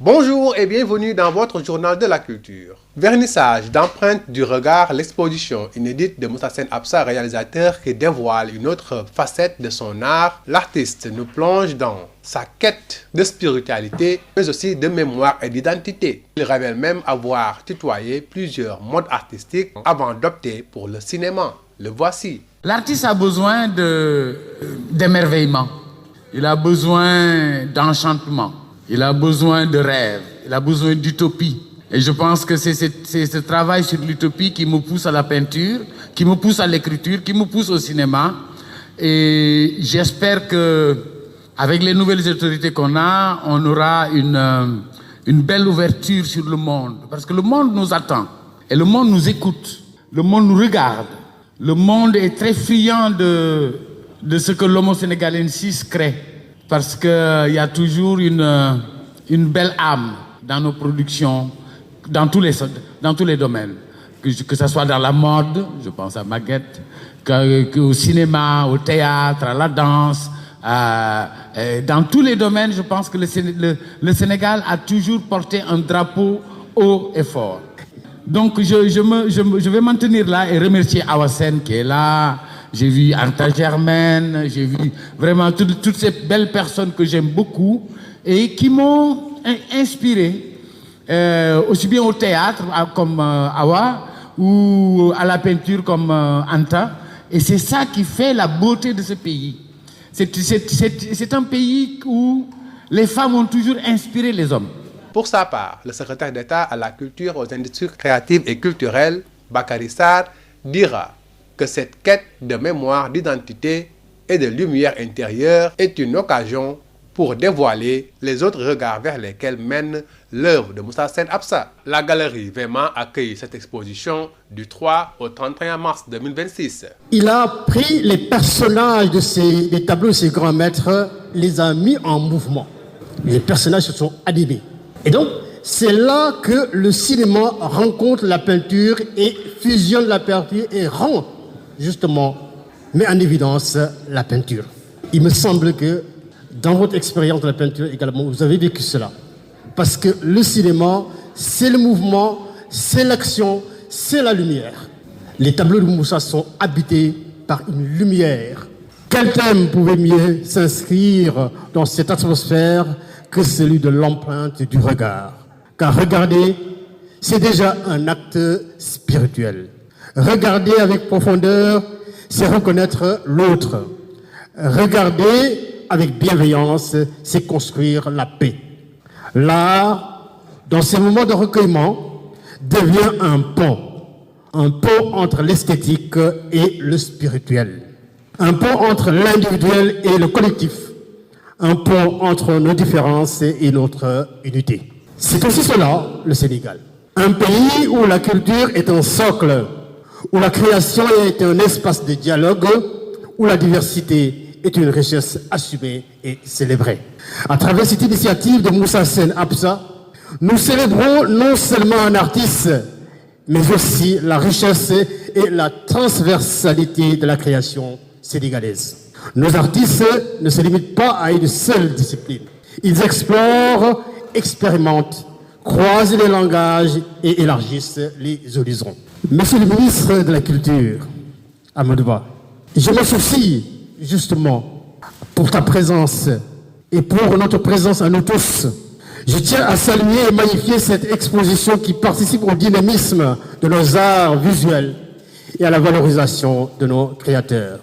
Bonjour et bienvenue dans votre journal de la culture. Vernissage d'empreintes du regard, l'exposition inédite de Moussa Sen Absa, réalisateur qui dévoile une autre facette de son art. L'artiste nous plonge dans sa quête de spiritualité, mais aussi de mémoire et d'identité. Il révèle même avoir tutoyé plusieurs modes artistiques avant d'opter pour le cinéma. Le voici. L'artiste a besoin d'émerveillement, il a besoin d'enchantement, il a besoin de rêve, il a besoin d'utopie. Et je pense que c'est ce travail sur l'utopie qui me pousse à la peinture, qui me pousse à l'écriture, qui me pousse au cinéma. Et j'espère que avec les nouvelles autorités qu'on a, on aura une belle ouverture sur le monde. Parce que le monde nous attend et le monde nous écoute, le monde nous regarde. Le monde est très friand de ce que l'homo sénégalensis crée. Parce qu'il y a toujours une belle âme dans nos productions, dans tous les domaines. Que ce soit dans la mode, je pense à Maguette, au cinéma, au théâtre, à la danse. Dans tous les domaines, je pense que le Sénégal a toujours porté un drapeau haut et fort. Donc je vais m'en tenir là et remercier Awa Sen qui est là. J'ai vu Anta Germaine, j'ai vu vraiment toutes ces belles personnes que j'aime beaucoup et qui m'ont inspiré, aussi bien au théâtre comme Awa ou à la peinture comme Anta. Et c'est ça qui fait la beauté de ce pays. C'est un pays où les femmes ont toujours inspiré les hommes. Pour sa part, le secrétaire d'État à la culture, aux industries créatives et culturelles, Bakary Sarr, dira que cette quête de mémoire, d'identité et de lumière intérieure est une occasion pour dévoiler les autres regards vers lesquels mène l'œuvre de Moussa Sen Absa. La galerie Véma accueille cette exposition du 3 au 31 mars 2026. Il a pris les personnages des tableaux de ses grands maîtres, les a mis en mouvement. Les personnages se sont animés. Et donc, c'est là que le cinéma rencontre la peinture et fusionne la peinture et rend, justement, met en évidence la peinture. Il me semble que dans votre expérience de la peinture également, vous avez vécu cela. Parce que le cinéma, c'est le mouvement, c'est l'action, c'est la lumière. Les tableaux de Moussa sont habités par une lumière. Quel thème pouvait mieux s'inscrire dans cette atmosphère que celui de l'empreinte du regard? Car regarder, c'est déjà un acte spirituel. Regarder avec profondeur, c'est reconnaître l'autre. Regarder avec bienveillance, c'est construire la paix. L'art, dans ces moments de recueillement, devient un pont entre l'esthétique et le spirituel, un pont entre l'individuel et le collectif, un pont entre nos différences et notre unité. C'est aussi cela, le Sénégal. Un pays où la culture est un socle, où la création est un espace de dialogue, où la diversité est une richesse assumée et célébrée. À travers cette initiative de Moussa Sen Absa, nous célébrons non seulement un artiste, mais aussi la richesse et la transversalité de la création sénégalaise. Nos artistes ne se limitent pas à une seule discipline. Ils explorent, expérimentent, croisent les langages et élargissent les horizons. Monsieur le ministre de la Culture, Amadou Ba, je me soucie justement pour ta présence et pour notre présence à nous tous. Je tiens à saluer et magnifier cette exposition qui participe au dynamisme de nos arts visuels et à la valorisation de nos créateurs.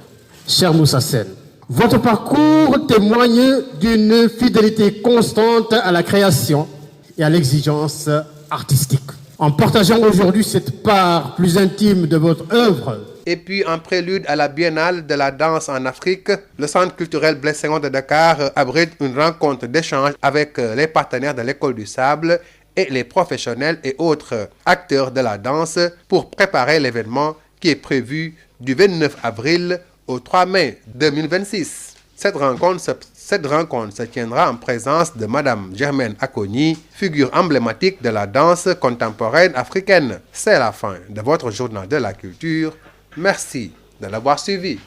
Cher Moussa Sen, votre parcours témoigne d'une fidélité constante à la création et à l'exigence artistique. En partageant aujourd'hui cette part plus intime de votre œuvre. Et puis, en prélude à la Biennale de la danse en Afrique, le Centre culturel Blaise Senghor de Dakar abrite une rencontre d'échange avec les partenaires de l'École du Sable et les professionnels et autres acteurs de la danse pour préparer l'événement qui est prévu du 29 avril au 3 mai 2026. Cette rencontre se tiendra en présence de Madame Germaine Akoni, figure emblématique de la danse contemporaine africaine. C'est la fin de votre journal de la culture. Merci de l'avoir suivi.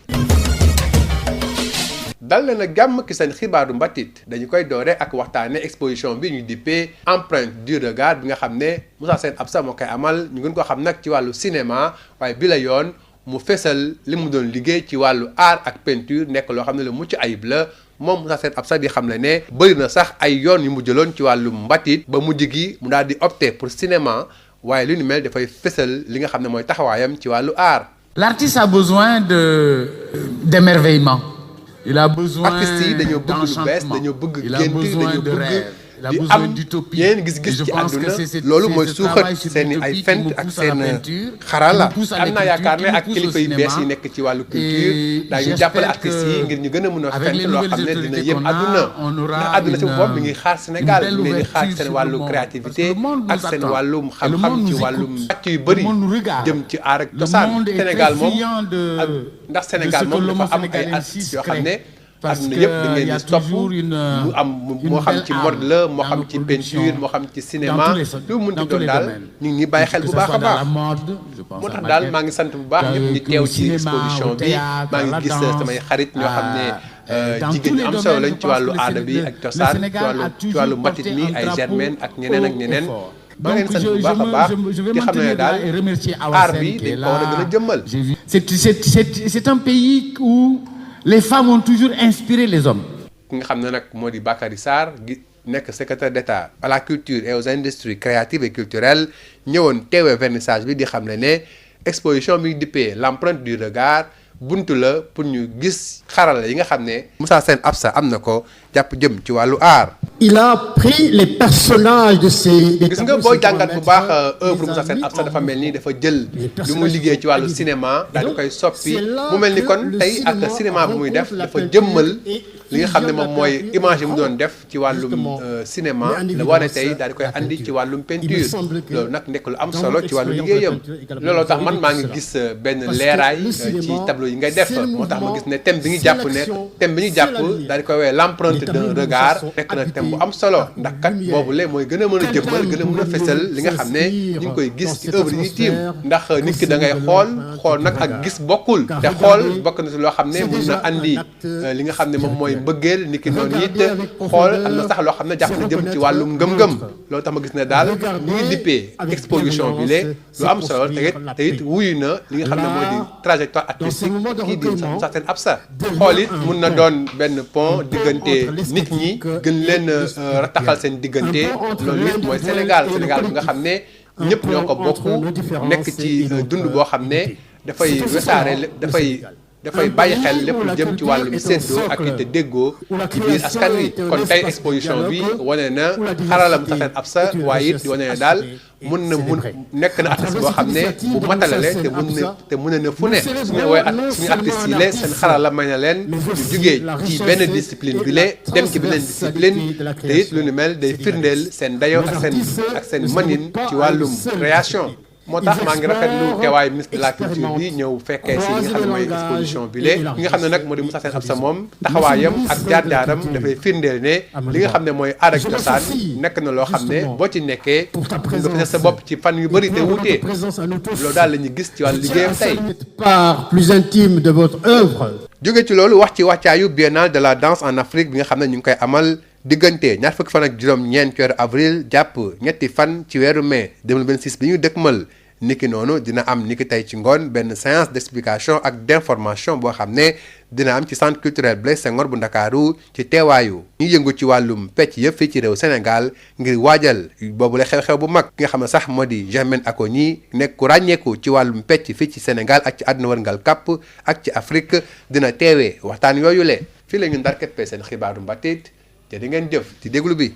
dal leen a jàmm ki seen xibaaru mbatit dañu koy doore ak waxtaane exposition bi ñu dippee empreinte du regard bi nga xam ne Moussa Sène Absa moo koy amal ñu gën ko xam nag ci wàllu cinéma waaye bi la yoon mu fesal li mu doon liggéey ci wàllu art ak peinture nekk loo xam ne lu mucc ayib la moom Moussa Sène Absa di xam ne bëri na sax ay yoon yu mu jëloon ci wàllu mbatit ba mujj gi mu daal di opter pour cinéma waaye lu ni mel dafay fesal li nga xam ne mooy taxawaayam ci wàllu art. L'artiste a besoin d'émerveillement. Il a besoin d'enchantement. Il a besoin de rêve. Il a besoin d'utopie. Et je pense que c'est ce travail sur l'utopie qui nous pousse à la peinture, qui nous pousse à l'écriture, qui nous pousse au cinéma. Et j'espère qu'avec les nouvelles autorités qu'on a, on aura une belle ouverture sur le monde. Parce que le monde nous attend. Et le monde nous écoute. Le monde nous regarde. Le monde est très friand de ce que l'homme sénégalais ici crée. Parce qu'il y a toujours une moo xam ci mode la moo xam ci peinture moo xam ci cinéma lu mu mënti doon daal ñu ngi bàyyi xel bu baax a baax moo tax daal maa ngi sant bu baax ñëpp ñi teew ci exposition bi maa ngi gis samay xarit ñoo xam ne jigéen ñi am solo lañ ci wàllu aada bi ak cosaan ci wàllu mbatit mi ay Germaine ak ñeneen maa ngi leen sant bu baax a baax di xam ne daal art bi dañ ko war a gën a jëmmal. C'est un pays où les femmes ont toujours inspiré les hommes. ki nga xam ne nag moo di Bakary Sarr gi nekk secrétaire d'État à la culture et aux industries créatives et culturelles ñëwoon teewee vernissage bi di xam ne exposition bi dippee l'empreinte du regard buntu la pour ñu gis xarala yi nga xam ne Moussa Sène Absa am na ko jàpp jëm ci wàllu art. Il a pris les personnages de ces. gis nga boo jàngat bu baax œuvre Moussa Sène Absa dafa mel ni dafa jël lu muy liggéey ci wàllu cinéma daal di koy soppi mu mel ni kon tey ak cinéma bu muy def dafa jëmmal li nga xam ne moom mooy image yi mu doon def ci wàllum cinéma la wane tey daal di koy andi ci wàllum peinture loolu nag nekk lu am solo ci wàllu liggéeyam looloo tax man maa ngi gis benn leeraay ci tableau yi ngay def moo tax ma gis ne thème bi ñu jàpp daal di koy woowee l'empreinte d'un regard nekk na thème bu am solo ndax kat boobule mooy gën a mën a jëmmal gën a mën a fesal li nga xam ne ñu ngi koy gis ci œuvre yi tiim ndax nit ki da ngay xool nag ak gis bokkul te xool bokk na si loo xam ne mun na andi li nga xam ne moom mooy mbëggeel nit ki noonu it xool am na sax loo xam ne jàpp na jëm ci wàllum ngëm-ngëm loolu tax ma gis ne daal ñu ngi dippee exposition bi le lu am solo te it wuyu na li nga xam ne mooy di trajectoire artistique kii di Moussa Sène Absa xool it mun na doon benn pont diggante nit ñi gën leen rataxal seen diggante loolu it mooy Sénégal bi nga xam ne ñëpp ñoo ko bokk nekk ci dund boo xam ne dafay wesaare dafay bàyyi xel lépp lu jëm ci wàllum séddoo ak it déggoo ci biir askan wi kon tey exposition bi wane na xarala Moussa Sène Absa waaye it wane na daal nekk na artiste boo xam ne bu matalale te mën na fu ne suñu artistes yi le seen xarala may na leen ñu jugee ci benn discipline bi le dem ci beneen discipline te it lu ni mel day firndeel seen dayo ak seen manin ci wàllum création moo tax maa ngi rafetlu teewaayu ministre de la culture bi ñëw fekkee si li nga xam ne mooy exposition bi le ki nga xam ne nag moo di Moussa Sène Absa moom taxawaayam ak jaar-jaaram dafay firndeel ne li nga xam ne mooy aada ak cosaan nekk na loo xam ne boo ci nekkee nga fese sa bopp ci fan yu bëri te wuutee loolu daal la ñuy gis ci wàllu liggéeyam tey. Part plus intime de votre œuvre. jóge ci loolu wax ci wàccaayu biennale de la danse en Afrique bi nga xam ne ñu ngi koy amal diggante ñaar fukki fan ak juróom-ñeent ci weeru avril jàpp ñetti fan ci weeru mai 2026 bi ñu dëkkmal niki noonu dina am niki tey ci ngoon benn séance d'explication ak d'information boo xam ne dina am ci centre culturel Blaise Senghor bu Ndakaaru ci teewaayu ñu yëngu ci wàllum pecc yëpp fii ci réew Sénégal ngir waajal boobu la xew-xew bu mag ki nga xam ne sax moo di Germaine Acogny nekk ku ràññeeku ci wàllum pecc fii ci Sénégal ak ci àdduna wërngal kàpp ak ci Afrique dina teewee waxtaan yooyu le fii la ñu ndar keppee seen xibaaru mbatit te di ngeen jëf ci déglu bi